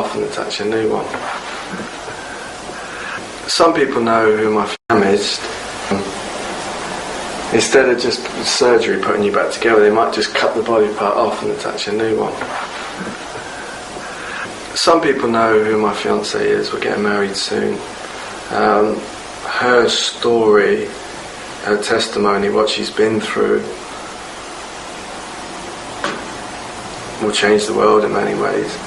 off and attach a new one. Some people know who my fam is. Instead of just surgery putting you back together, they might just cut the body part off and attach a new one. Some people know who my fiancée is. We're getting married soon. Her story, her testimony, what she's been through, will change the world in many ways.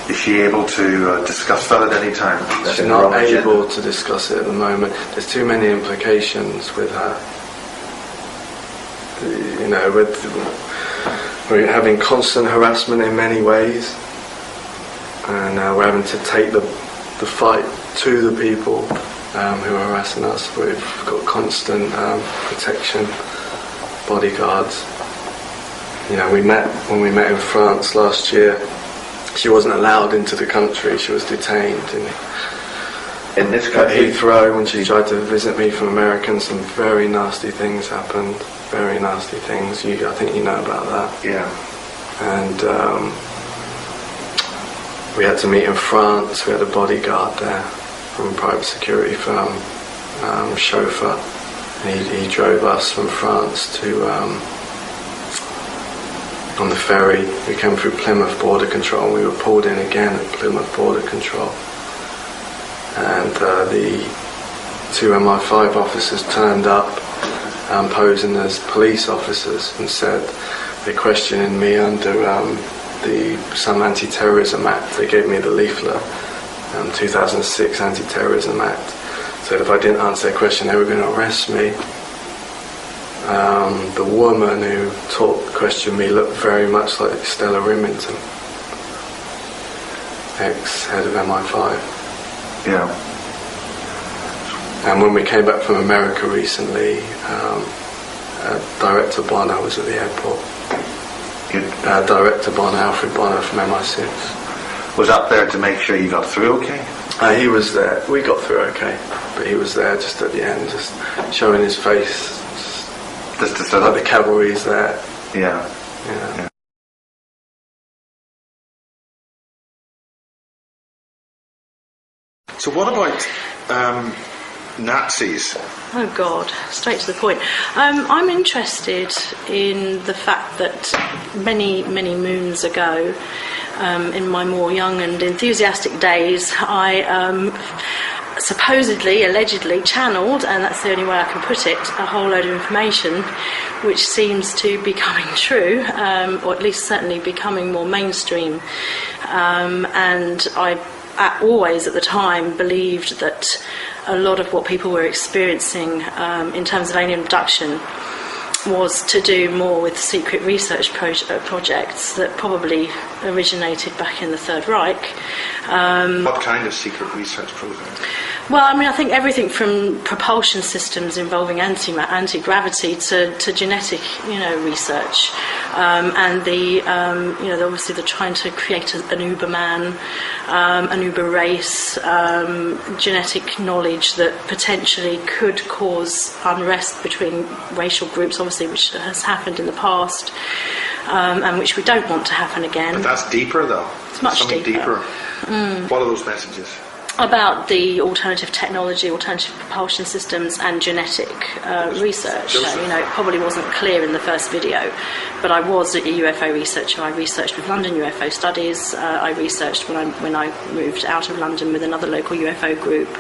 Is she able to discuss that at any time? She's not able to discuss it at the moment. There's too many implications with her. You know, we're having constant harassment in many ways, and we're having to take the fight to the people who are harassing us. We've got constant protection, bodyguards. You know, when we met in France last year, she wasn't allowed into the country. She was detained in this country. At Heathrow, when she tried to visit me from America. Some very nasty things happened. Very nasty things. I think you know about that. Yeah. And we had to meet in France. We had a bodyguard there from a private security firm, chauffeur. And he drove us from France to on the ferry. We came through Plymouth Border Control, and we were pulled in again at Plymouth Border Control. And the two MI5 officers turned up, posing as police officers, and said they're questioning me under some anti-terrorism act. They gave me the leaflet, 2006 Anti-Terrorism Act. Said if I didn't answer their question, they were going to arrest me. The woman who questioned me looked very much like Stella Rimington, ex-head of MI5. Yeah. And when we came back from America recently, Director Bonner was at the airport. Director Bonner, Alfred Bonner from MI6. Was up there to make sure you got through okay? He was there. We got through okay, but he was there just at the end, just showing his face. Just to like the cavalry's there. Yeah. So what about Nazis? Oh God, straight to the point. I'm interested in the fact that many moons ago, in my more young and enthusiastic days, I supposedly, allegedly channeled, and that's the only way I can put it, a whole load of information which seems to be coming true, or at least certainly becoming more mainstream. And I always at the time believed that a lot of what people were experiencing in terms of alien abduction was to do more with secret research projects that probably originated back in the Third Reich. What kind of secret research projects? Well, I mean, I think everything from propulsion systems involving anti-gravity to genetic, research, and obviously they're trying to create an Uberman, an Uber race, genetic knowledge that potentially could cause unrest between racial groups, obviously, which has happened in the past, and which we don't want to happen again. But that's deeper, though. It's much something deeper. What are those messages? About the alternative technology, alternative propulsion systems, and genetic research. It probably wasn't clear in the first video, but I was a UFO researcher. I researched with London UFO Studies. I researched when I moved out of London with another local UFO group.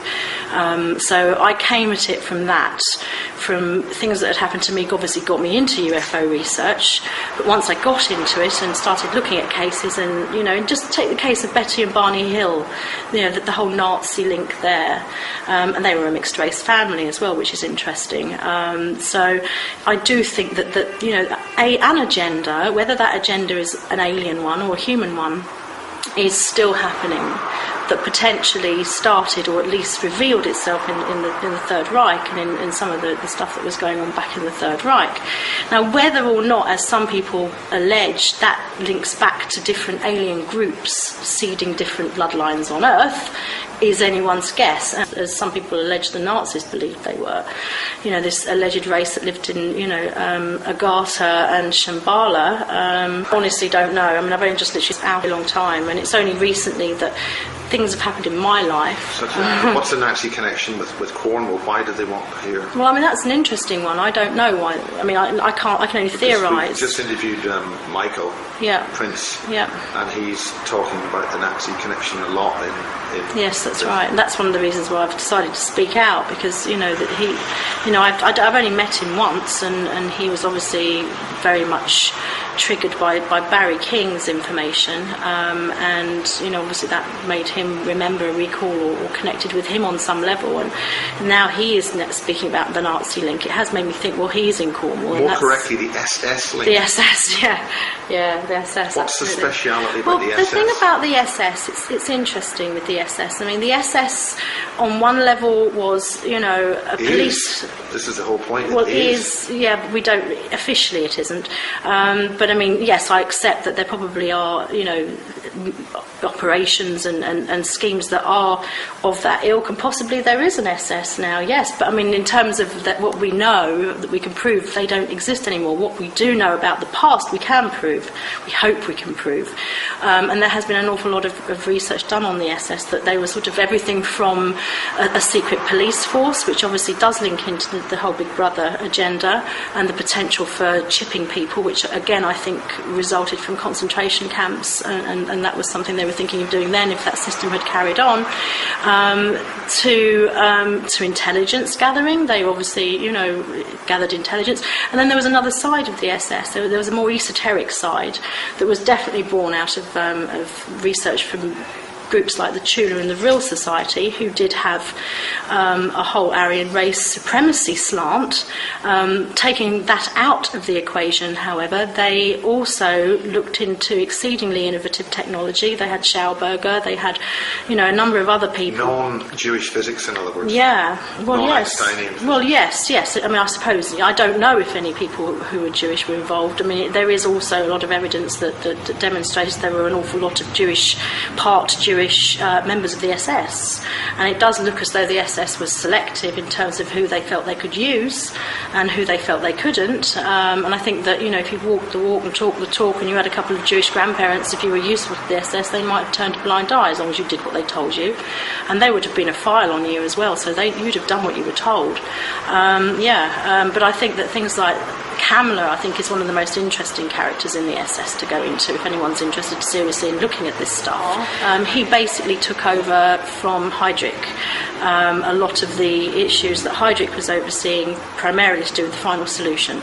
So I came at it from things that had happened to me. Obviously, got me into UFO research. But once I got into it and started looking at cases, and just take the case of Betty and Barney Hill, the whole Nazi link there, and they were a mixed race family as well, which is interesting. So I do think that an agenda, whether that agenda is an alien one or a human one, is still happening. that potentially started, or at least revealed itself in the Third Reich and in some of the stuff that was going on back in the Third Reich. Now, whether or not, as some people allege, that links back to different alien groups seeding different bloodlines on Earth is anyone's guess. As some people allege the Nazis believed they were. This alleged race that lived in, Agartha and Shambhala. Honestly don't know. I mean, I've only just literally out a long time, and it's only recently that things have happened in my life. So, what's the Nazi connection with Cornwall? Why did they want here? Well, I mean, that's an interesting one. I don't know why. I mean, I can only theorise. We just interviewed Michael Prince, and he's talking about the Nazi connection a lot in yes, that's right. And that's one of the reasons why I've decided to speak out, because that he, I've only met him once, and he was obviously very much triggered by Barry King's information, and obviously that made him remember a recall or connected with him on some level, and now he is speaking about the Nazi link. It has made me think, well, he's in Cornwall. More correctly, the SS link. The SS, the SS. What's absolutely. the speciality about the SS? The thing about the SS, it's interesting with the SS. I mean, the SS on one level was, a police. This is the whole point. Well, it is. We don't officially. It isn't. But I mean, yes, I accept that there probably are, operations and schemes that are of that ilk, and possibly there is an SS now, yes. But I mean, in terms of that, what we know that we can prove, they don't exist anymore. What we do know about the past, we can prove. We hope we can prove. And there has been an awful lot of research done on the SS, that they were sort of everything from a secret police force, which obviously does link into the whole Big Brother agenda, and the potential for chipping people, which again I think resulted from concentration camps, and that was something they were thinking of doing then if that system had carried on, to intelligence gathering. They obviously, gathered intelligence. And then there was another side of the SS. There was a more esoteric side that was definitely born out of research from groups like the Tula and the Vril Society, who did have a whole Aryan race supremacy slant. Taking that out of the equation, however, they also looked into exceedingly innovative technology. They had Schauberger, they had, a number of other people. Non-Jewish physics, in other words. Yeah, well, yes. Non-Einsteinian. Well, yes. I mean, I suppose, I don't know if any people who were Jewish were involved. I mean, there is also a lot of evidence that demonstrates there were an awful lot of part Jewish members of the SS, and it does look as though the SS was selective in terms of who they felt they could use and who they felt they couldn't, and I think that if you walk the walk and talk the talk, and you had a couple of Jewish grandparents, if you were useful to the SS, they might have turned a blind eye as long as you did what they told you, and they would have been a file on you as well, so you'd have done what you were told. But I think that things like Kamler, I think, is one of the most interesting characters in the SS to go into if anyone's interested seriously in looking at this stuff. He basically took over from Heydrich a lot of the issues that Heydrich was overseeing, primarily to do with the final solution,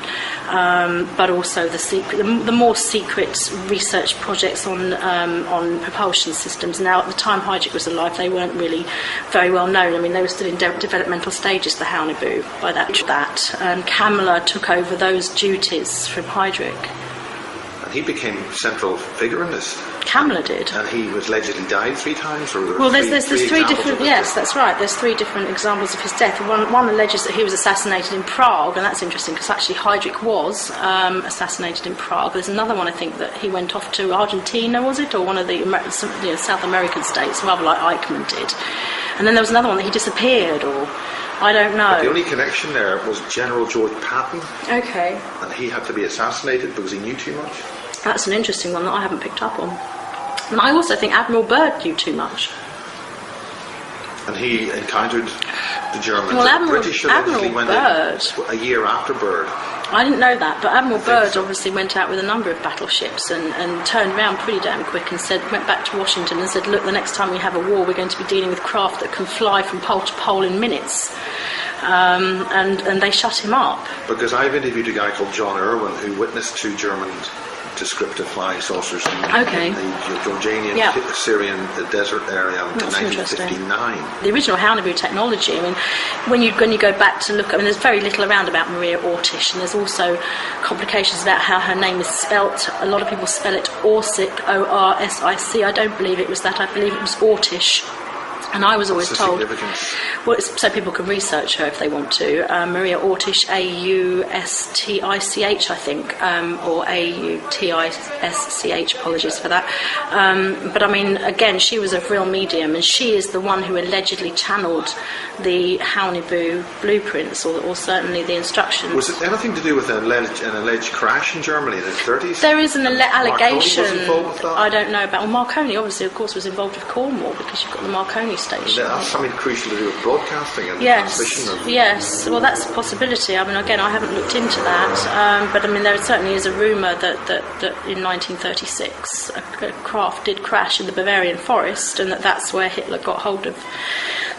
but also the more secret research projects on propulsion systems. Now, at the time Heydrich was alive, they weren't really very well known. I mean, they were still in developmental stages, the Haunebu, by that. And Kamler took over those duties from Heydrich. And he became central figure in this. Kamler did. And he was allegedly died 3 times? There's three different. Yes, that's right. There's 3 different examples of his death. One alleges that he was assassinated in Prague, and that's interesting because actually Heydrich was assassinated in Prague. There's another one, I think, that he went off to Argentina, was it, or one of the South American states, rather like Eichmann did. And then there was another one that he disappeared, or I don't know. But the only connection there was General George Patton. Okay. And he had to be assassinated because he knew too much. That's an interesting one that I haven't picked up on. And I also think Admiral Byrd knew too much. And he encountered the Germans. Well, the British allegedly went in a year after Byrd. I didn't know that, but Admiral Byrd obviously went out with a number of battleships and turned around pretty damn quick and went back to Washington and said, look, the next time we have a war, we're going to be dealing with craft that can fly from pole to pole in minutes. And they shut him up. Because I've interviewed a guy called John Irwin who witnessed 2 German descriptive flying saucers in the Jordanian, Syrian desert area in 1959. The original Howniboo technology, I mean, when you go back to look, I mean, there's very little around about Maria Ortish, and there's also complications about how her name is spelt. A lot of people spell it Orsic, O-R-S-I-C. I don't believe it was that. I believe it was Ortish. And I was always told, well, it's so people can research her if they want to. Maria Ortish, A-U-S-T-I-C-H, I think, or A-U-T-I-S-C-H, apologies for that. But I mean, again, she was a real medium, and she is the one who allegedly channeled the Howniboo blueprints, or certainly the instructions. Was it anything to do with an alleged crash in Germany in the 30s? There is an allegation. Marconi was involved with that? I don't know about. Well, Marconi, obviously, of course, was involved with Cornwall, because you've got the Marconi station. That's something crucial to do with broadcasting and transmission. Yes, well, that's a possibility. I mean, again, I haven't looked into that, but I mean, there certainly is a rumour that in 1936 a craft did crash in the Bavarian forest, and that's where Hitler got hold of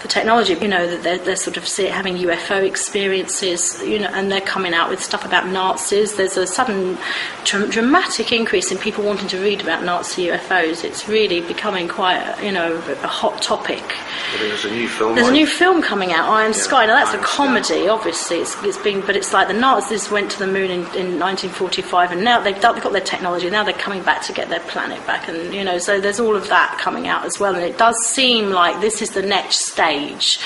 the technology. You know, that they're sort of having UFO experiences, you know, and they're coming out with stuff about Nazis. There's a sudden dramatic increase in people wanting to read about Nazi UFOs. It's really becoming quite a hot topic. There's a new film. There's a new film coming out, Iron Sky. Now that's a comedy, obviously. But it's like the Nazis went to the moon in 1945, and now they've got their technology. Now they're coming back to get their planet back, and so there's all of that coming out as well. And it does seem like this is the next stage.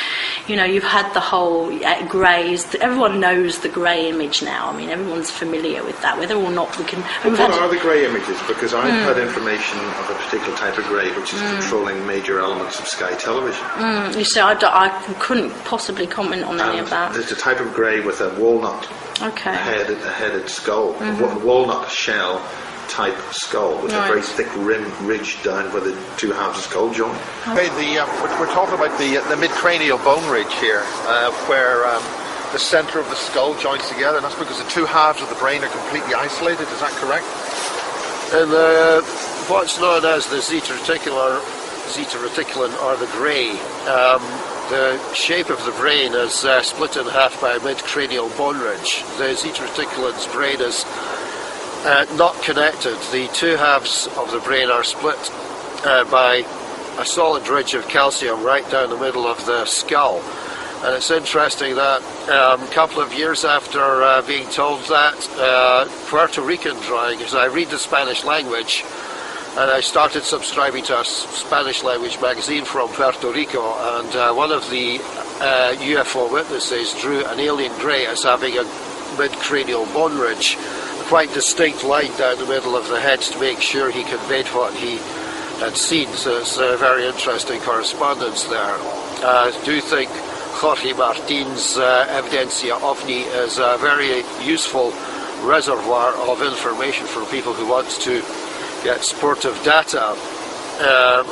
You know, you've had the whole greys. Everyone knows the grey image now. I mean, everyone's familiar with that. Whether or not we can. What are the grey images? Because I've had information of a particular type of grey which is controlling major elements of Sky Television. You see, I couldn't possibly comment on any of that. There's a type of grey with a walnut headed skull, a walnut shell type skull with a very thick ridge down where the two halves of the skull join. Okay, we're talking about the midcranial bone ridge here, where the centre of the skull joins together, and that's because the two halves of the brain are completely isolated. Is that correct? And what's known as the zeta reticulum, or the grey, the shape of the brain is split in half by a midcranial bone ridge. The zeta reticulum's brain is not connected. The two halves of the brain are split by a solid ridge of calcium right down the middle of the skull. And it's interesting that a couple of years after being told that, Puerto Rican drawing, because I read the Spanish language, and I started subscribing to a Spanish language magazine from Puerto Rico, and one of the UFO witnesses drew an alien grey as having a mid-cranial bone ridge, a quite distinct line down the middle of the head to make sure he conveyed what he had seen. So it's a very interesting correspondence there. I do think Jorge Martin's Evidencia OVNI is a very useful reservoir of information for people who want to get supportive data,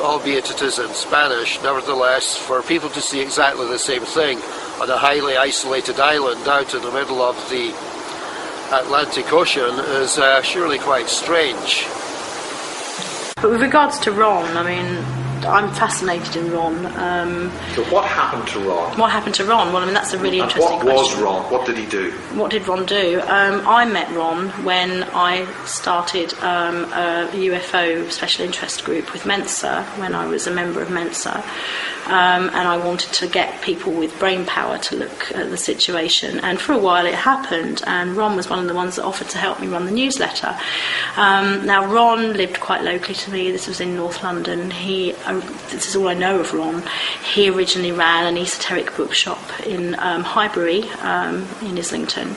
albeit it is in Spanish. Nevertheless, for people to see exactly the same thing on a highly isolated island out in the middle of the Atlantic Ocean is surely quite strange. But with regards to Ron, I mean, I'm fascinated in Ron. So what happened to Ron? What happened to Ron? Well, I mean, that's a really interesting question. What was Ron? What did he do? What did Ron do? I met Ron when I started a UFO special interest group with Mensa, when I was a member of Mensa. And I wanted to get people with brain power to look at the situation. And for a while it happened, and Ron was one of the ones that offered to help me run the newsletter. Now, Ron lived quite locally to me. This was in North London. This is all I know of Ron. He originally ran an esoteric bookshop in Highbury, in Islington.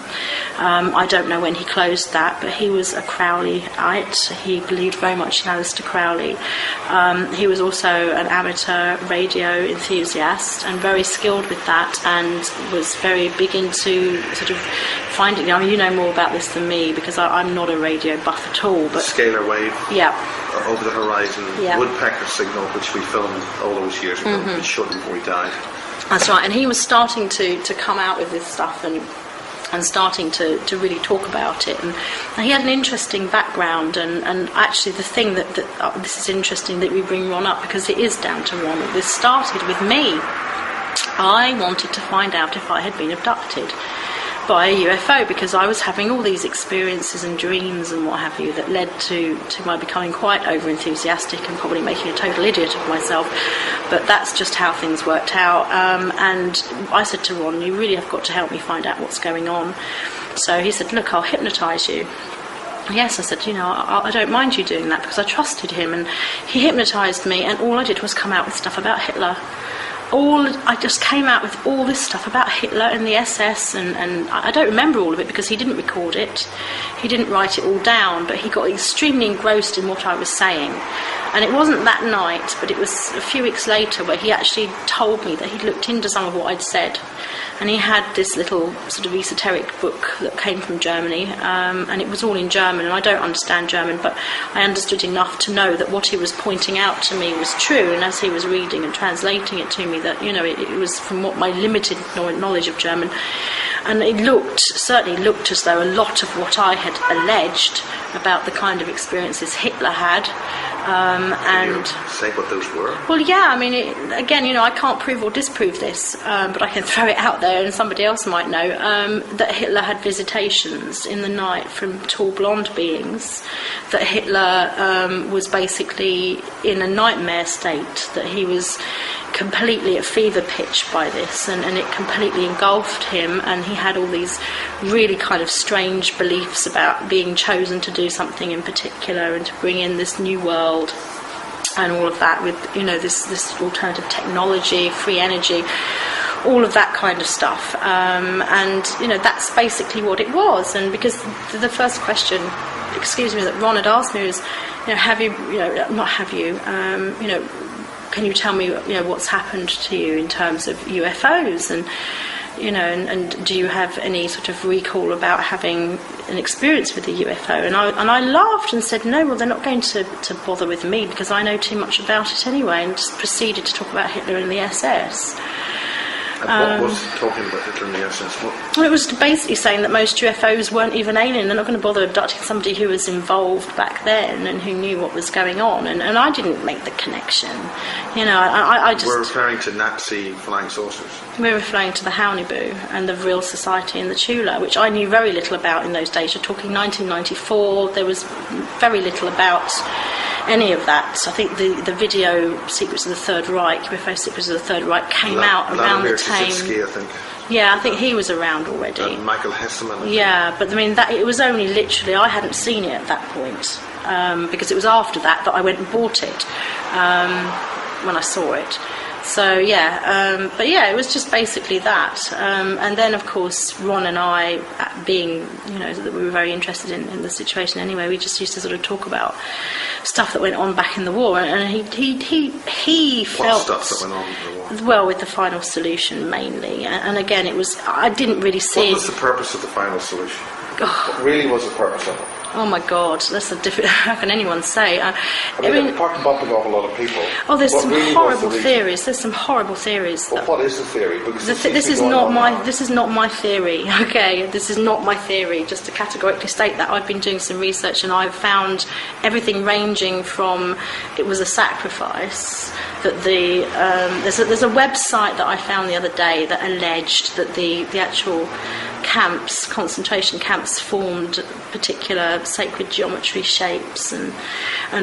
I don't know when he closed that, but he was a Crowleyite. He believed very much in Aleister Crowley. He was also an amateur radio enthusiast and very skilled with that, and was very big into sort of finding. I mean, you know more about this than me because I'm not a radio buff at all. But scalar wave. Yeah. Over the horizon, woodpecker signal, which we filmed all those years ago, it shot before he died. That's right, and he was starting to come out with this stuff and starting to really talk about it. And he had an interesting background, and actually the thing that this is interesting that we bring Ron up, because it is down to Ron. This started with me. I wanted to find out if I had been abducted. by a UFO, because I was having all these experiences and dreams and what have you that led to my becoming quite over-enthusiastic and probably making a total idiot of myself. But that's just how things worked out. And I said to Ron, you really have got to help me find out what's going on. So he said, look, I'll hypnotise you. Yes, I said, I don't mind you doing that, because I trusted him, and he hypnotised me, and all I did was come out with stuff about Hitler. I just came out with all this stuff about Hitler and the SS, and I don't remember all of it because he didn't record it. He didn't write it all down, but he got extremely engrossed in what I was saying. And it wasn't that night, but it was a few weeks later where he actually told me that he'd looked into some of what I'd said. And he had this little sort of esoteric book that came from Germany, and it was all in German, and I don't understand German, but I understood enough to know that what he was pointing out to me was true, and as he was reading and translating it to me, that, it was from what my limited knowledge of German, and it certainly looked as though a lot of what I had alleged about the kind of experiences Hitler had, Can you say what those were? Well, yeah, I mean, I can't prove or disprove this, but I can throw it out there and somebody else might know, that Hitler had visitations in the night from tall blonde beings, that Hitler was basically in a nightmare state, that he was completely at fever pitch by this, and it completely engulfed him, and he had all these really kind of strange beliefs about being chosen to do something in particular and to bring in this new world and all of that with this alternative technology, free energy, all of that kind of stuff, and that's basically what it was. And because the first question, that Ron had asked me was, can you tell me, what's happened to you in terms of UFOs, and and do you have any sort of recall about having an experience with a UFO? And I laughed and said, no, well, they're not going to bother with me because I know too much about it anyway, and just proceeded to talk about Hitler and the SS. And what was talking about Hitler and the SS? Well, it was basically saying that most UFOs weren't even alien. They're not going to bother abducting somebody who was involved back then and who knew what was going on. And I didn't make the connection. I just... We're referring to Nazi flying saucers. We're referring to the Haunibu and the Vril Society in the Tula, which I knew very little about in those days. You're talking 1994. There was very little about any of that. I think the video Secrets of the Third Reich, UFO Secrets of the Third Reich, came out around the time. I think. Yeah, I think he was around already. And Michael Hesseman. Yeah, but I mean, it was only literally, I hadn't seen it at that point, because it was after that I went and bought it when I saw it. So yeah, but yeah, it was just basically that. And then, of course, Ron and I, being, that we were very interested in the situation anyway, we just used to sort of talk about stuff that went on back in the war. And he felt... What stuff that went on in the war? Well, with the Final Solution mainly. And again, I didn't really see... What was the purpose of the Final Solution? Oh. What really was the purpose of it? Oh my God, that's a different... How can anyone say? I mean, apart from bumping off a lot of people... Oh, there's some really horrible theories. There's some horrible theories. Well, what is the theory? Because this is not my theory. Okay, this is not my theory. Just to categorically state that, I've been doing some research and I've found everything ranging from it was a sacrifice, that there's a website that I found the other day that alleged that the actual camps, concentration camps, formed particular sacred geometry shapes and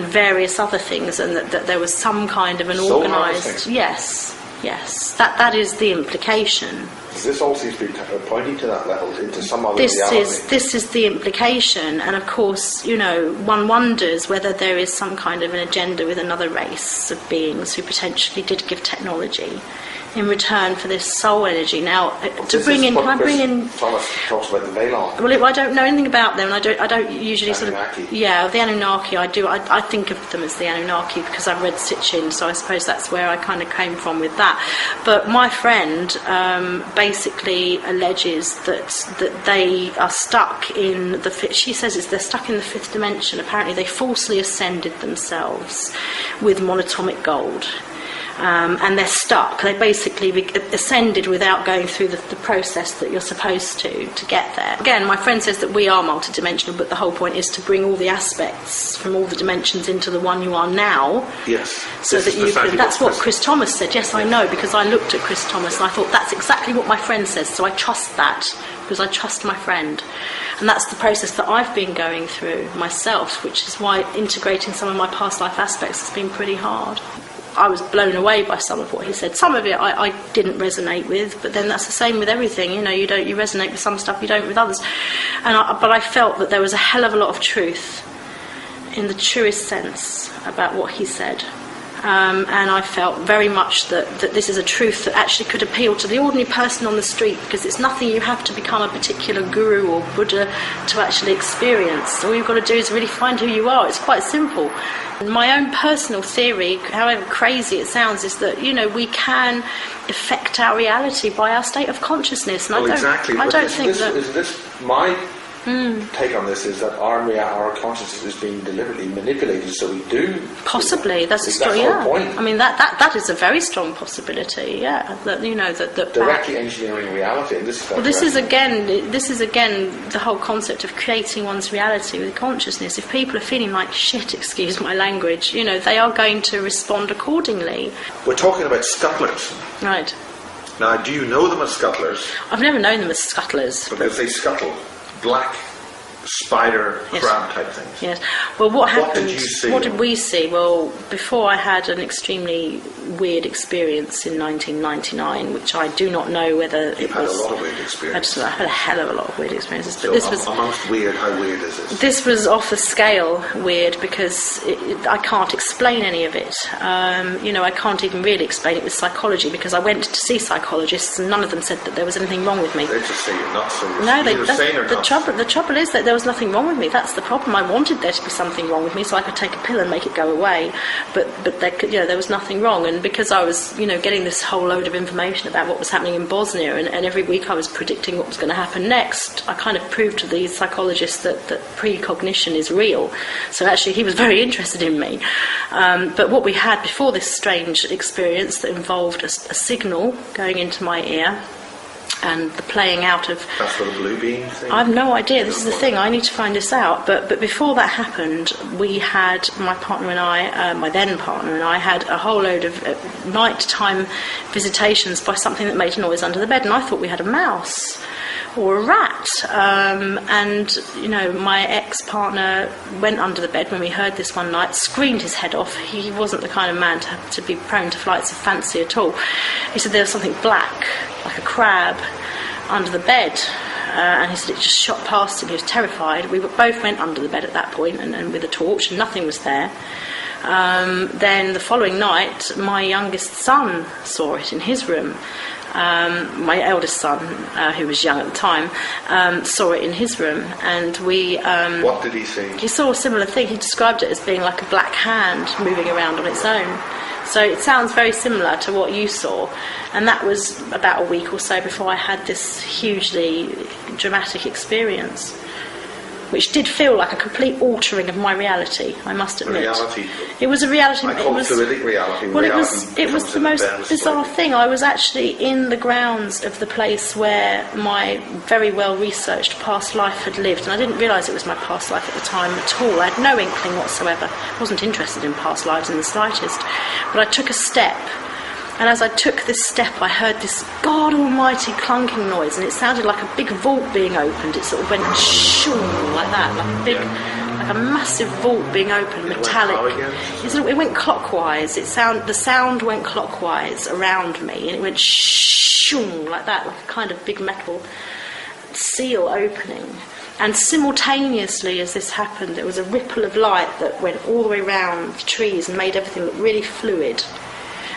various other things, and that there was some kind of an organised... Yes, that is the implication. This all seems to be pointing to that level, into some other reality. This is the implication, and of course, one wonders whether there is some kind of an agenda with another race of beings who potentially did give technology in return for this soul energy. Now, to bring in... Thomas talks about the Valon. Well, I don't know anything about them, and I don't usually Anunnaki. the Anunnaki. I think of them as the Anunnaki because I've read Sitchin, so I suppose that's where I kind of came from with that. But my friend basically alleges that they are stuck in the... She says they're stuck in the fifth dimension. Apparently, they falsely ascended themselves with monatomic gold. And they're stuck. They basically ascended without going through the process that you're supposed to get there. Again, my friend says that we are multidimensional, but the whole point is to bring all the aspects from all the dimensions into the one you are now. Yes. So that you can... That's what Chris Thomas said. Yes, I know, because I looked at Chris Thomas and I thought that's exactly what my friend says, so I trust that because I trust my friend. And that's the process that I've been going through myself, which is why integrating some of my past life aspects has been pretty hard. I was blown away by some of what he said. Some of it I didn't resonate with, but then that's the same with everything. You resonate with some stuff, you don't with others. But I felt that there was a hell of a lot of truth, in the truest sense, about what he said. And I felt very much that this is a truth that actually could appeal to the ordinary person on the street, because it's nothing you have to become a particular guru or Buddha to actually experience. All you've got to do is really find who you are. It's quite simple. And my own personal theory, however crazy it sounds, is that, we can affect our reality by our state of consciousness. And exactly. I don't think my take on this is that our consciousness is being deliberately manipulated, so we do. Possibly, that's a strong. That's our point. I mean, that is a very strong possibility. Yeah, that directly engineering reality. And this is again the whole concept of creating one's reality with consciousness. If people are feeling like shit, excuse my language, they are going to respond accordingly. We're talking about scuttlers, right? Now, do you know them as scuttlers? I've never known them as scuttlers. Because they scuttle black spider crab type things. Yes. Well, what happened? What did you see? What did we see? Well, before I had an extremely weird experience in 1999, which I do not know whether You've had a lot of weird experiences. I had a hell of a lot of weird experiences. But so this was amongst weird. How weird is this? This was off the scale weird, because I can't explain any of it. I can't even really explain it with psychology, because I went to see psychologists and none of them said that there was anything wrong with me. They just say you're nuts. So the trouble is that there was nothing wrong with me. That's the problem. I wanted there to be something wrong with me so I could take a pill and make it go away, but there was nothing wrong. And because I was getting this whole load of information about what was happening in Bosnia, and every week I was predicting what was going to happen next, I kind of proved to these psychologists that precognition is real. So actually he was very interested in me. But what we had before this strange experience that involved a signal going into my ear, and the playing out of... That's for the blue beam thing? I have no idea. This is the thing. I need to find this out. But before that happened, we had, my partner and I, my then partner and I, had a whole load of nighttime visitations by something that made a noise under the bed. And I thought we had a mouse or a rat. My ex-partner went under the bed when we heard this one night, screamed his head off. He wasn't the kind of man to be prone to flights of fancy at all. He said there was something black, like a crab, under the bed. And he said it just shot past him. He was terrified. We both went under the bed at that point and with a torch, and nothing was there. Then the following night, my youngest son saw it in his room. My eldest son, who was young at the time, saw it in his room, and we... what did he see? He saw a similar thing. He described it as being like a black hand moving around on its own. So it sounds very similar to what you saw. And that was about a week or so before I had this hugely dramatic experience, which did feel like a complete altering of my reality, I must admit. Reality. It was a reality. I call it fluidic reality. Well, it was the most bizarre thing. I was actually in the grounds of the place where my very well researched past life had lived, and I didn't realise it was my past life at the time at all. I had no inkling whatsoever. I wasn't interested in past lives in the slightest. But I took a step. And as I took this step, I heard this God Almighty clunking noise, and it sounded like a big vault being opened. It sort of went shoo like that, like a massive vault being opened, metallic. It went clockwise. The sound went clockwise around me, and it went shoo like that, like a kind of big metal seal opening. And simultaneously as this happened, there was a ripple of light that went all the way around the trees and made everything look really fluid.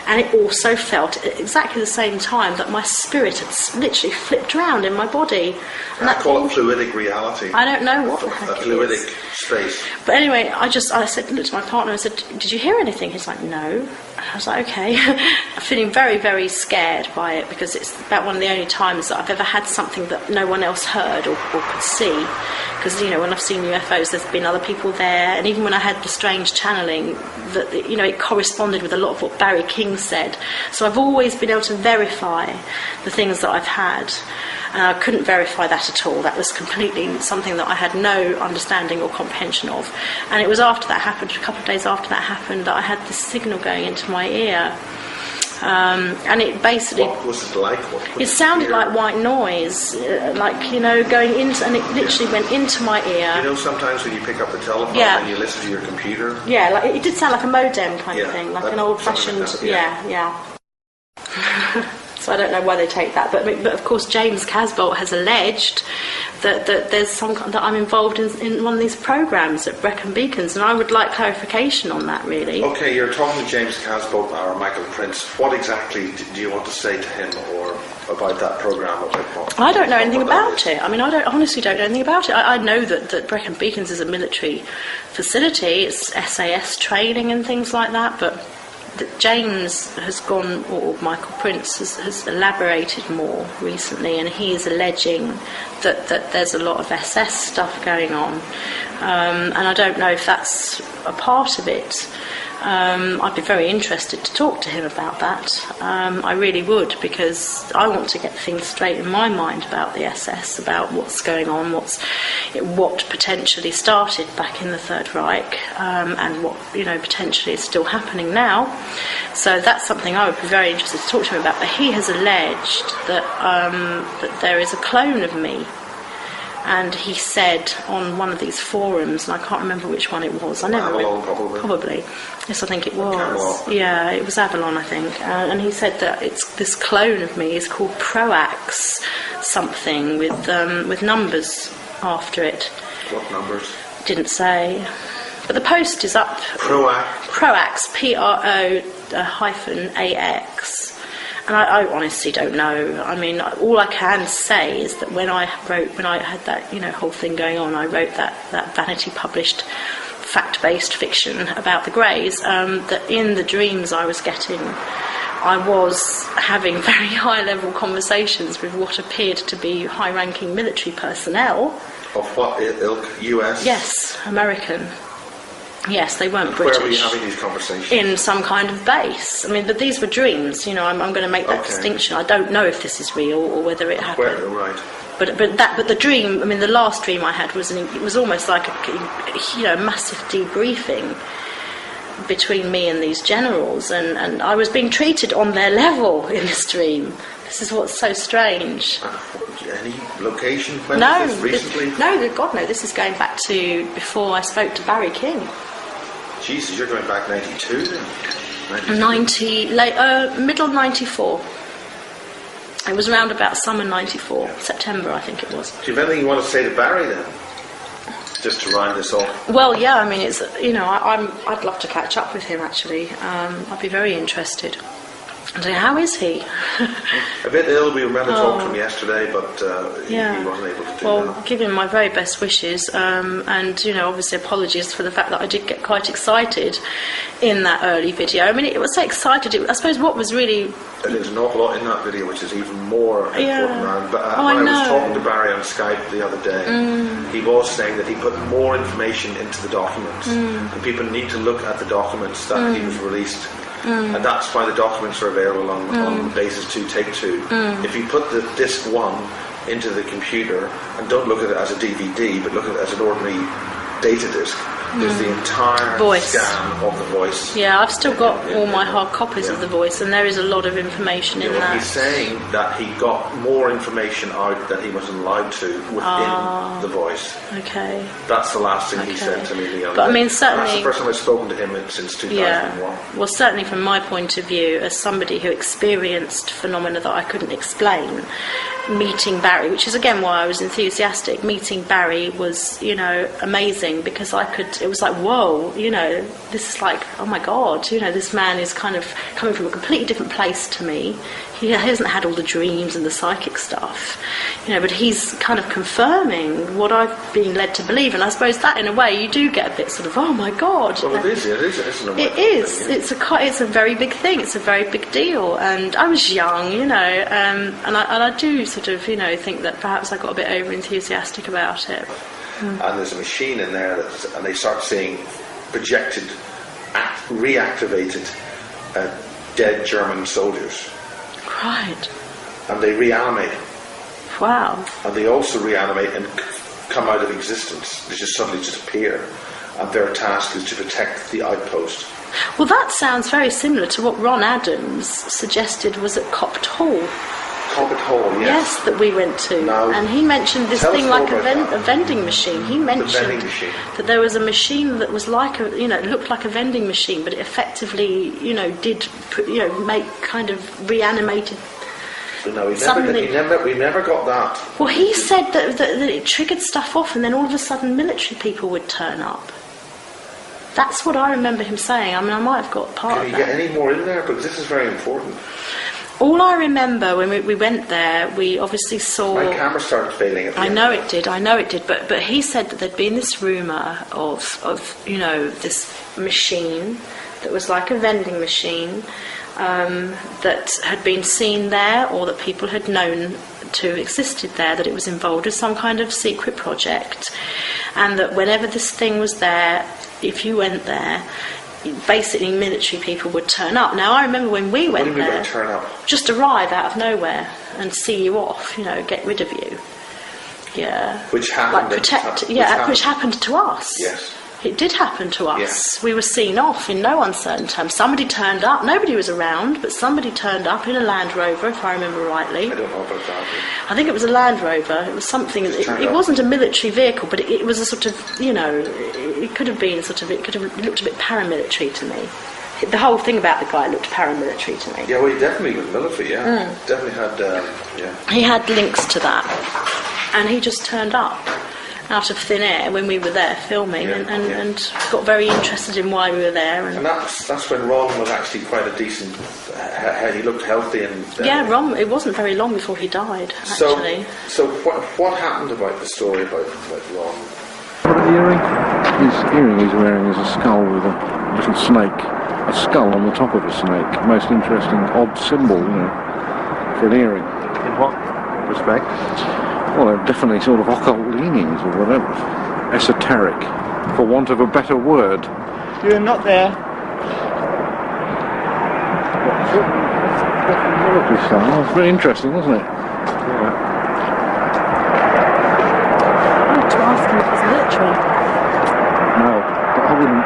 And it also felt at exactly the same time that my spirit had literally flipped around in my body. And I call it fluidic reality. I don't know what the heck it is. A fluidic space. But anyway, I said, looked at my partner and said, did you hear anything? He's like, no. I was like, okay. I'm feeling very, very scared by it, because it's about one of the only times that I've ever had something that no one else heard or could see. Because, when I've seen UFOs, there's been other people there. And even when I had the strange channeling, that it corresponded with a lot of what Barry King said. So I've always been able to verify the things that I've had. And I couldn't verify that at all. That was completely something that I had no understanding or comprehension of. And it was after that happened, a couple of days after that happened, that I had this signal going into my ear. And it basically... What was it like? It sounded like white noise, like, you know, going into... And it literally went into my ear. You know, sometimes when you pick up the telephone and you listen to your computer... Yeah, like it did sound like a modem kind of thing, like an old-fashioned... Like that, yeah. So I don't know why they take that, but of course James Casbolt has alleged that there's that I'm involved in one of these programs at Brecon Beacons, and I would like clarification on that, really. Okay, you're talking to James Casbolt or Michael Prince. What exactly do you want to say to him or about that program? I don't know anything about it. I mean, I honestly don't know anything about it. I know that Brecon Beacons is a military facility. It's SAS training and things like that, but that James has gone, or Michael Prince has elaborated more recently, and he is alleging that there's a lot of SS stuff going on, and I don't know if that's a part of it. I'd be very interested to talk to him about that. I really would, because I want to get things straight in my mind about the SS, about what's going on, what potentially started back in the Third Reich, and what potentially is still happening now. So that's something I would be very interested to talk to him about. But he has alleged that there is a clone of me. And he said on one of these forums, and I can't remember which one it was. Avalon, probably. Yes, I think it was. Camelot. Yeah, it was Avalon, I think. And he said that this clone of me is called Proax something with numbers after it. What numbers? Didn't say. But the post is up. Proax, Pro-AX. And I honestly don't know. I mean, all I can say is that when I had that whole thing going on, I wrote that Vanity published fact-based fiction about the Greys. That in the dreams I was getting, I was having very high-level conversations with what appeared to be high-ranking military personnel. Of what ilk? US? Yes, American. Yes, they weren't British. Where were you having these conversations? In some kind of base. I mean, but these were dreams. I'm going to make that distinction. I don't know if this is real or whether it happened. Right. But the dream. I mean, the last dream I had was almost like a massive debriefing between me and these generals, and I was being treated on their level in this dream. This is what's so strange. Any location? When No, was this recently? God, no. This is going back to before I spoke to Barry King. Jesus, you're going back 92 then? 92? Middle 94. It was around about summer 94, September I think it was. Do you have anything you want to say to Barry then? Just to round this off. Well, yeah, I mean, it's I'd love to catch up with him actually. I'd be very interested. And how is he? A bit ill. We were meant to talk to him yesterday, but he wasn't able to do that. Well, give him my very best wishes, and obviously apologies for the fact that I did get quite excited in that early video. I mean, it was so excited. I suppose what was really... There's an awful lot in that video which is even more important now. But when I was talking to Barry on Skype the other day, he was saying that he put more information into the documents, and people need to look at the documents that he was released. And that's why the documents are available on Basis 2, Take 2. If you put the disc 1 into the computer and don't look at it as a DVD, but look at it as an ordinary data disc, there's the entire scan of the voice. Yeah, I've still got all my hard copies of the voice, and there is a lot of information in that. He's saying that he got more information out than he wasn't allowed to within the voice. Okay. That's the last thing he said to me the other day. But I mean, certainly... And that's the first time I've spoken to him since 2001. Yeah. Well, certainly from my point of view, as somebody who experienced phenomena that I couldn't explain, meeting Barry, which is again why I was enthusiastic, meeting Barry was, amazing, because it was like, whoa, this is like, oh my God, this man is kind of coming from a completely different place to me. He hasn't had all the dreams and the psychic stuff, but he's kind of confirming what I've been led to believe. And I suppose that, in a way, you do get a bit sort of, oh my God. Well, it is. It is. It's a very big thing. It's a very big deal. And I was young, and I do sort of, think that perhaps I got a bit over enthusiastic about it. And there's a machine in there, and they start seeing projected, reactivated dead German soldiers. Right. And they reanimate. Wow. And they also reanimate and come out of existence. They just suddenly just appear. And their task is to protect the outpost. Well, that sounds very similar to what Ron Adams suggested was at Copped Hall. Copped Hall, yes. Yes, that we went to. Now, and he mentioned this thing like a vending machine. He mentioned that there was a machine that was like a, it looked like a vending machine, but it effectively, did, make kind of reanimated. No, we never got that. Well, he said that it triggered stuff off, and then all of a sudden military people would turn up. That's what I remember him saying. I mean, I might have got part of that. Can you get any more in there? Because this is very important. All I remember when we went there, we obviously saw... My camera started failing at the end. I know it did. But he said that there'd been this rumour of this machine that was like a vending machine that had been seen there, or that people had known to existed there, that it was involved with some kind of secret project, and that whenever this thing was there, if you went there, basically military people would turn up. Now I remember when we went there, turn up? Just arrive out of nowhere and see you off, get rid of you. Yeah. Which happened? Which happened to us. Yes. It did happen to us. Yes. We were seen off in no uncertain terms. Somebody turned up. Nobody was around, but somebody turned up in a Land Rover, if I remember rightly. I don't know about that. I think it was a Land Rover. It was something. It wasn't a military vehicle, but it was a sort of, it could have been sort of. It looked a bit paramilitary to me. The whole thing about the guy looked paramilitary to me. Yeah, well, he definitely was military. Yeah, definitely had. He had links to that, and he just turned up out of thin air when we were there filming, and got very interested in why we were there. And that's when Ron was actually quite a decent. He looked healthy and. Ron. It wasn't very long before he died. Actually. So what happened about the story about Ron? What about the earring? His earring he's wearing is a skull with a little snake, a skull on the top of a snake. Most interesting, odd symbol, for an earring. In what respect? Well, definitely sort of occult leanings or whatever. Esoteric, for want of a better word. You're not there. Military style. It's very interesting, wasn't it? I had to ask him if he's military. No, but I wouldn't.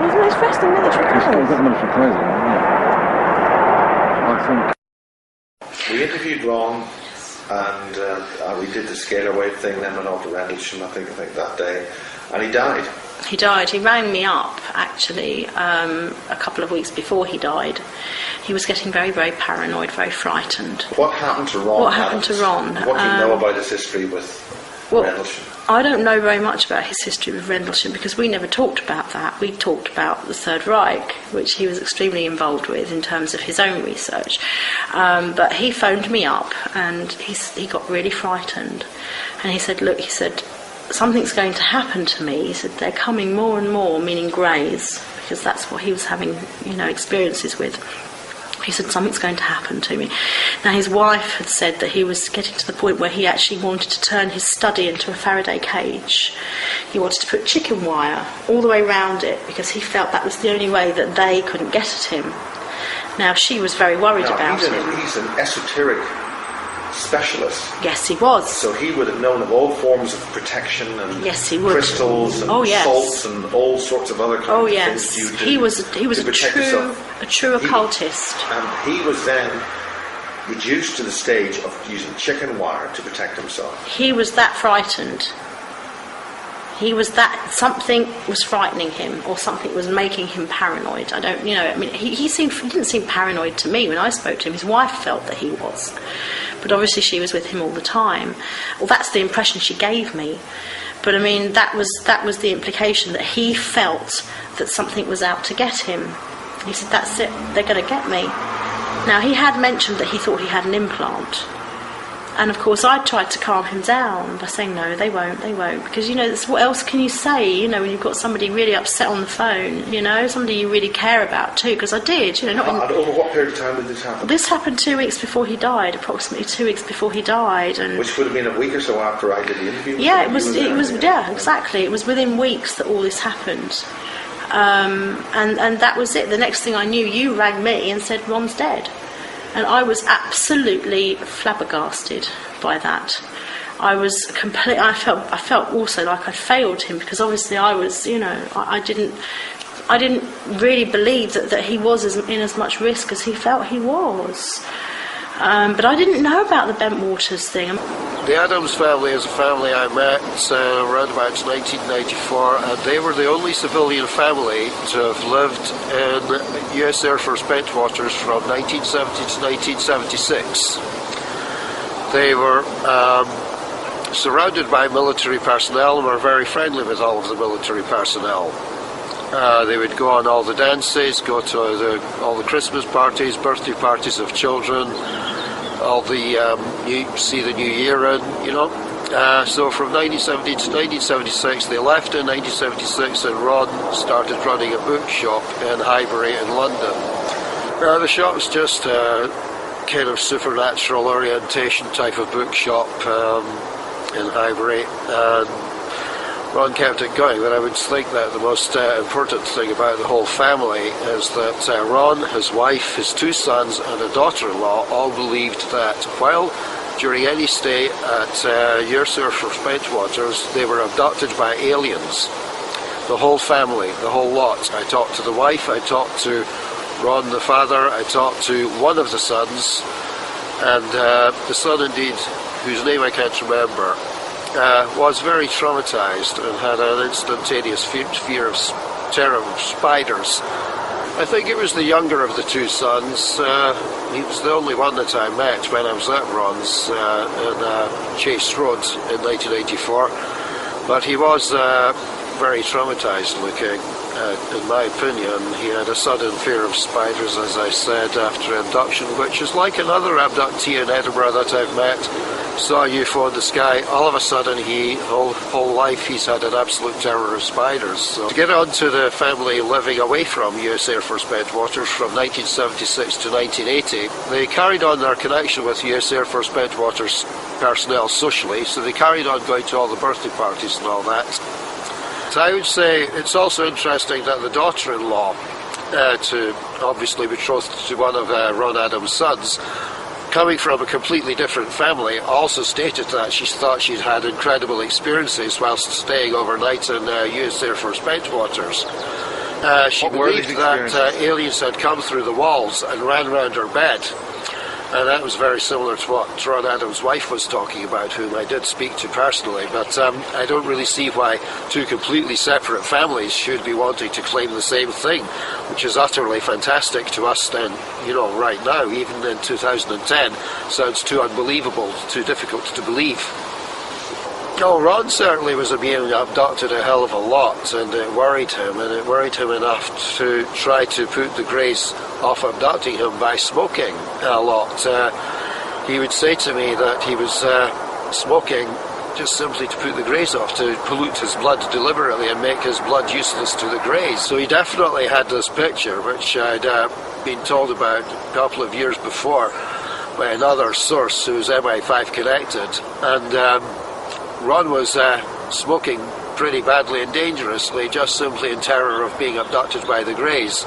He's dressed in military clothes. He's got military clothing on, I think. We interviewed Ron. And we did the scalar wave thing, then went off to Rendlesham, I think that day, and he died. He died. He rang me up, actually, a couple of weeks before he died. He was getting very, very paranoid, very frightened. What happened to Ron? What happened to Ron? What do you know about his history with Rendlesham? I don't know very much about his history with Rendlesham because we never talked about that. We talked about the Third Reich, which he was extremely involved with in terms of his own research. But he phoned me up and he got really frightened. And he said, look, something's going to happen to me. He said, they're coming more and more, meaning greys, because that's what he was having, experiences with. He said, something's going to happen to me. Now, his wife had said that he was getting to the point where he actually wanted to turn his study into a Faraday cage. He wanted to put chicken wire all the way around it because he felt that was the only way that they couldn't get at him. Now, she was very worried about him. He's an esoteric specialist. Yes, he was. So he would have known of all forms of protection and crystals and salts and all sorts of other kinds of things. He was a true occultist. And he was then reduced to the stage of using chicken wire to protect himself. He was that frightened. Something was frightening him, or something was making him paranoid. I don't, he didn't seem paranoid to me when I spoke to him. His wife felt that he was, but obviously she was with him all the time. Well, that's the impression she gave me. But I mean, that was the implication, that he felt that something was out to get him. He said, "That's it. They're going to get me." Now, he had mentioned that he thought he had an implant. And of course, I tried to calm him down by saying, no, they won't, because, what else can you say, when you've got somebody really upset on the phone, somebody you really care about too, because I did, over what period of time did this happen? This happened 2 weeks before he died, approximately 2 weeks before he died. And which would have been a week or so after I did the interview? Yeah, exactly. It was within weeks that all this happened. And that was it. The next thing I knew, you rang me and said, Ron's dead. And I was absolutely flabbergasted by that. I felt also like I'd failed him, because obviously I was, I didn't. I didn't really believe that he was in as much risk as he felt he was. But I didn't know about the Bentwaters thing. The Adams family is a family I met around about 1994, and they were the only civilian family to have lived in US Air Force Bentwaters from 1970 to 1976. They were surrounded by military personnel and were very friendly with all of the military personnel. They would go on all the dances, go to all the Christmas parties, birthday parties of children, all the see the New Year in, you know. So from 1970 to 1976, they left in 1976, and Ron started running a bookshop in Highbury in London. The shop was just a kind of supernatural orientation type of bookshop in Highbury, and Ron kept it going. But I would think that the most important thing about the whole family is that Ron, his wife, his two sons and a daughter-in-law all believed that while during any stay at US Air Force Bentwaters, they were abducted by aliens. The whole family, the whole lot. I talked to the wife, I talked to Ron the father, I talked to one of the sons, and the son indeed, whose name I can't remember, was very traumatized and had an instantaneous fear of terror of spiders. I think it was the younger of the two sons. He was the only one that I met when I was at Ron's in Chase Road in 1984, but he was very traumatized looking. In my opinion, he had a sudden fear of spiders, as I said, after abduction, which is like another abductee in Edinburgh that I've met. Saw a UFO in the sky, all of a sudden whole life he's had an absolute terror of spiders. So to get on to the family living away from US Air Force Bentwaters from 1976 to 1980, they carried on their connection with US Air Force Bentwaters personnel socially, so they carried on going to all the birthday parties and all that. So I would say it's also interesting that the daughter-in-law, to obviously betrothed to one of Ron Adams' sons, coming from a completely different family, also stated that she thought she'd had incredible experiences whilst staying overnight in US Air Force Bentwaters. She believed that aliens had come through the walls and ran round her bed. And that was very similar to what Ron Adams' wife was talking about, whom I did speak to personally. But I don't really see why two completely separate families should be wanting to claim the same thing, which is utterly fantastic to us then, you know, right now, even in 2010, sounds too unbelievable, too difficult to believe. No, Ron certainly was being abducted a hell of a lot, and it worried him enough to try to put the Greys off abducting him by smoking a lot. He would say to me that he was smoking just simply to put the Greys off, to pollute his blood deliberately and make his blood useless to the Greys. So he definitely had this picture, which I'd been told about a couple of years before by another source who was MI5 connected, and Ron was smoking pretty badly and dangerously, just simply in terror of being abducted by the Greys.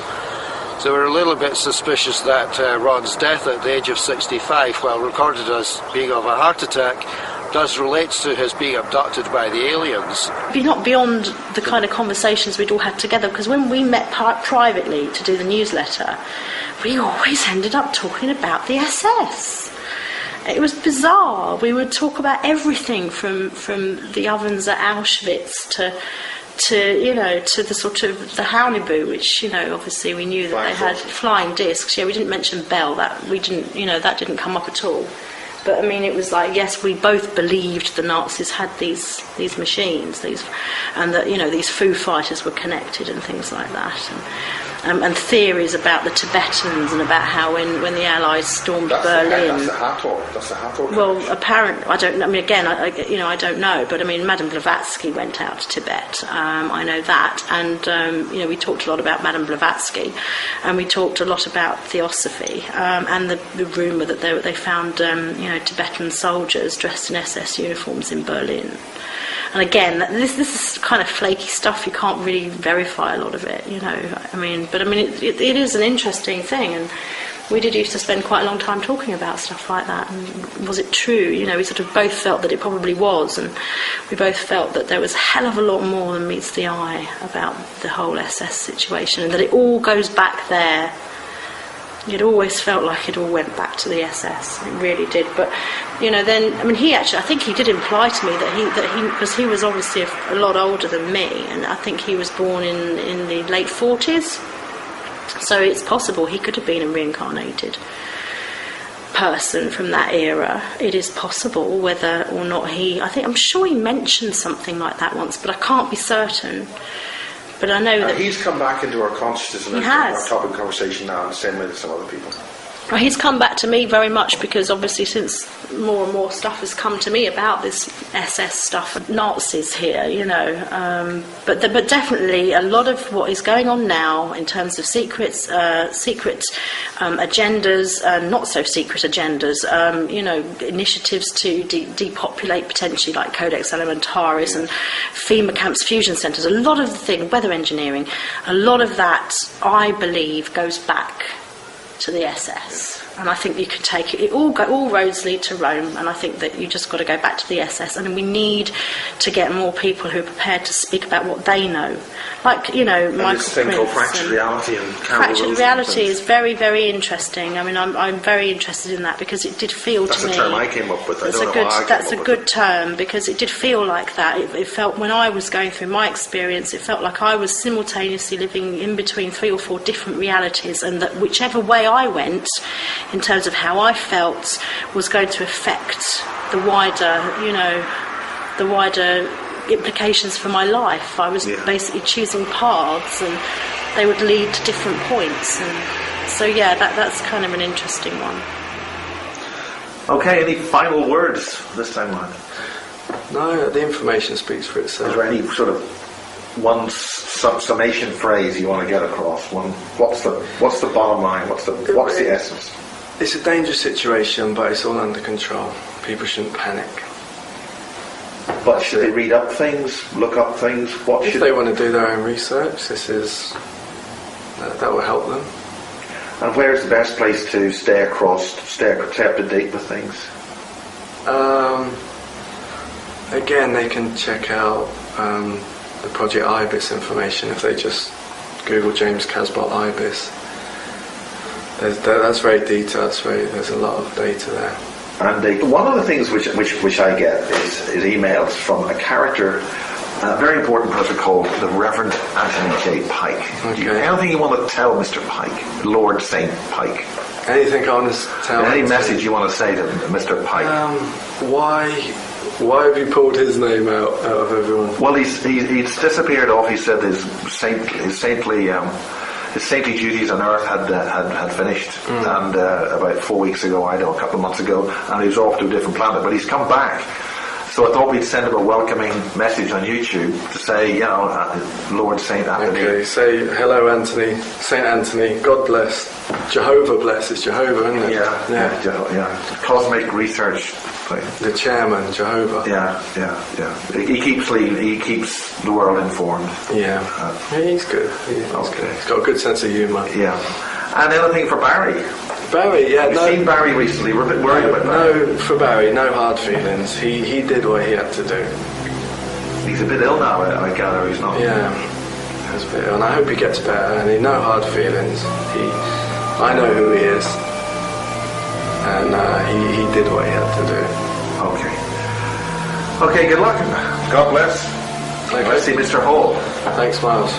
So we're a little bit suspicious that Ron's death at the age of 65, while recorded as being of a heart attack, does relate to his being abducted by the aliens. Not beyond the kind of conversations we'd all had together, because when we met privately to do the newsletter, we always ended up talking about the SS. It was bizarre. We would talk about everything from the ovens at Auschwitz to the sort of the Haunibu, which, you know, obviously we knew that they had flying discs. Yeah, we didn't mention Bell. That didn't come up at all. But I mean, it was like, yes, we both believed the Nazis had these machines, and that, you know, these Foo Fighters were connected and things like that. And theories about the Tibetans and about how when the Allies stormed Berlin. That's the Hathor. Well, apparently, I don't know. I mean, again, I don't know. But I mean, Madame Blavatsky went out to Tibet. I know that, and we talked a lot about Madame Blavatsky, and we talked a lot about Theosophy, and the rumour that they found Tibetan soldiers dressed in SS uniforms in Berlin. And again, this is kind of flaky stuff. You can't really verify a lot of it, you know. I mean, but I mean, it is an interesting thing, we did used to spend quite a long time talking about stuff like that, and was it true? You know, we sort of both felt that it probably was, and we both felt that there was a hell of a lot more than meets the eye about the whole SS situation, and that it all goes back there. It always felt like it all went back to the SS. It really did. But, you know, then, I mean, I think he did imply to me that he, because he was obviously a lot older than me, and I think he was born in the late 40s. So it's possible he could have been a reincarnated person from that era. It is possible, whether or not I'm sure he mentioned something like that once, but I can't be certain. But I know that he's come back into our consciousness and our topic of conversation now in the same way as some other people. Well, he's come back to me very much because obviously since more and more stuff has come to me about this SS stuff, Nazis here, you know. But definitely a lot of what is going on now in terms of secret agendas, not so secret agendas, you know, initiatives to depopulate potentially, like Codex Alimentaris and FEMA camps, fusion centres, a lot of the thing, weather engineering, a lot of that, I believe, goes back to the SS, and I think you can take it. All roads lead to Rome, and I think that you just got to go back to the SS. And we need to get more people who are prepared to speak about what they know, like, you know, Michael this thing Prince. Called fractured reality and fractured reality is very, very interesting. I mean, I'm very interested in that because it did feel to me. That's a term I came up with. That's a good term because it did feel like that. It felt, when I was going through my experience, it felt like I was simultaneously living in between 3 or 4 different realities, and that whichever way I went, in terms of how I felt, was going to affect the wider, you know, the wider implications for my life. I was basically choosing paths, and they would lead to different points. And so, yeah, that's kind of an interesting one. Okay, any final words this time around? No, the information speaks for itself. Is there any sort of one summation phrase you want to get across? What's the bottom line? What's the essence? It's a dangerous situation, but it's all under control. People shouldn't panic. But should they read up things, look up things? If they want to do their own research, that will help them. And where's the best place to stay up to date with things? Again, they can check out the Project IBIS information if they just Google James Casbolt IBIS. That's very detailed. There's a lot of data there. And one of the things which I get is emails from a character, a very important person called the Reverend Anthony J. Pike. Okay. Anything you want to tell Mr. Pike, Lord Saint Pike? Anything I want to tell? Any message you want to say to Mr. Pike? Why have you pulled his name out of everyone? Well, he's disappeared off. He said his saintly duties on Earth had finished, and about 4 weeks ago, a couple of months ago, and he was off to a different planet. But he's come back, so I thought we'd send him a welcoming message on YouTube to say, you know, Lord Saint Anthony. Okay, say hello, Anthony, Saint Anthony. God bless. Jehovah bless. It's Jehovah, isn't it? Yeah. Cosmic research thing. The chairman, Jehovah. Yeah. He keeps the world informed. Yeah. He's good. He's good. He's got a good sense of humour. Yeah. And anything for Barry? Barry, yeah. We've seen Barry recently. We're a bit worried about Barry. No, for Barry, no hard feelings. He did what he had to do. He's a bit ill now, I gather. He's not. Yeah. He's a bit ill, and I hope he gets better. And no hard feelings. I know who he is, and he did what he had to do. Okay, good luck. God bless. Thanks. Let's see Mr. Hall. Thanks, Miles.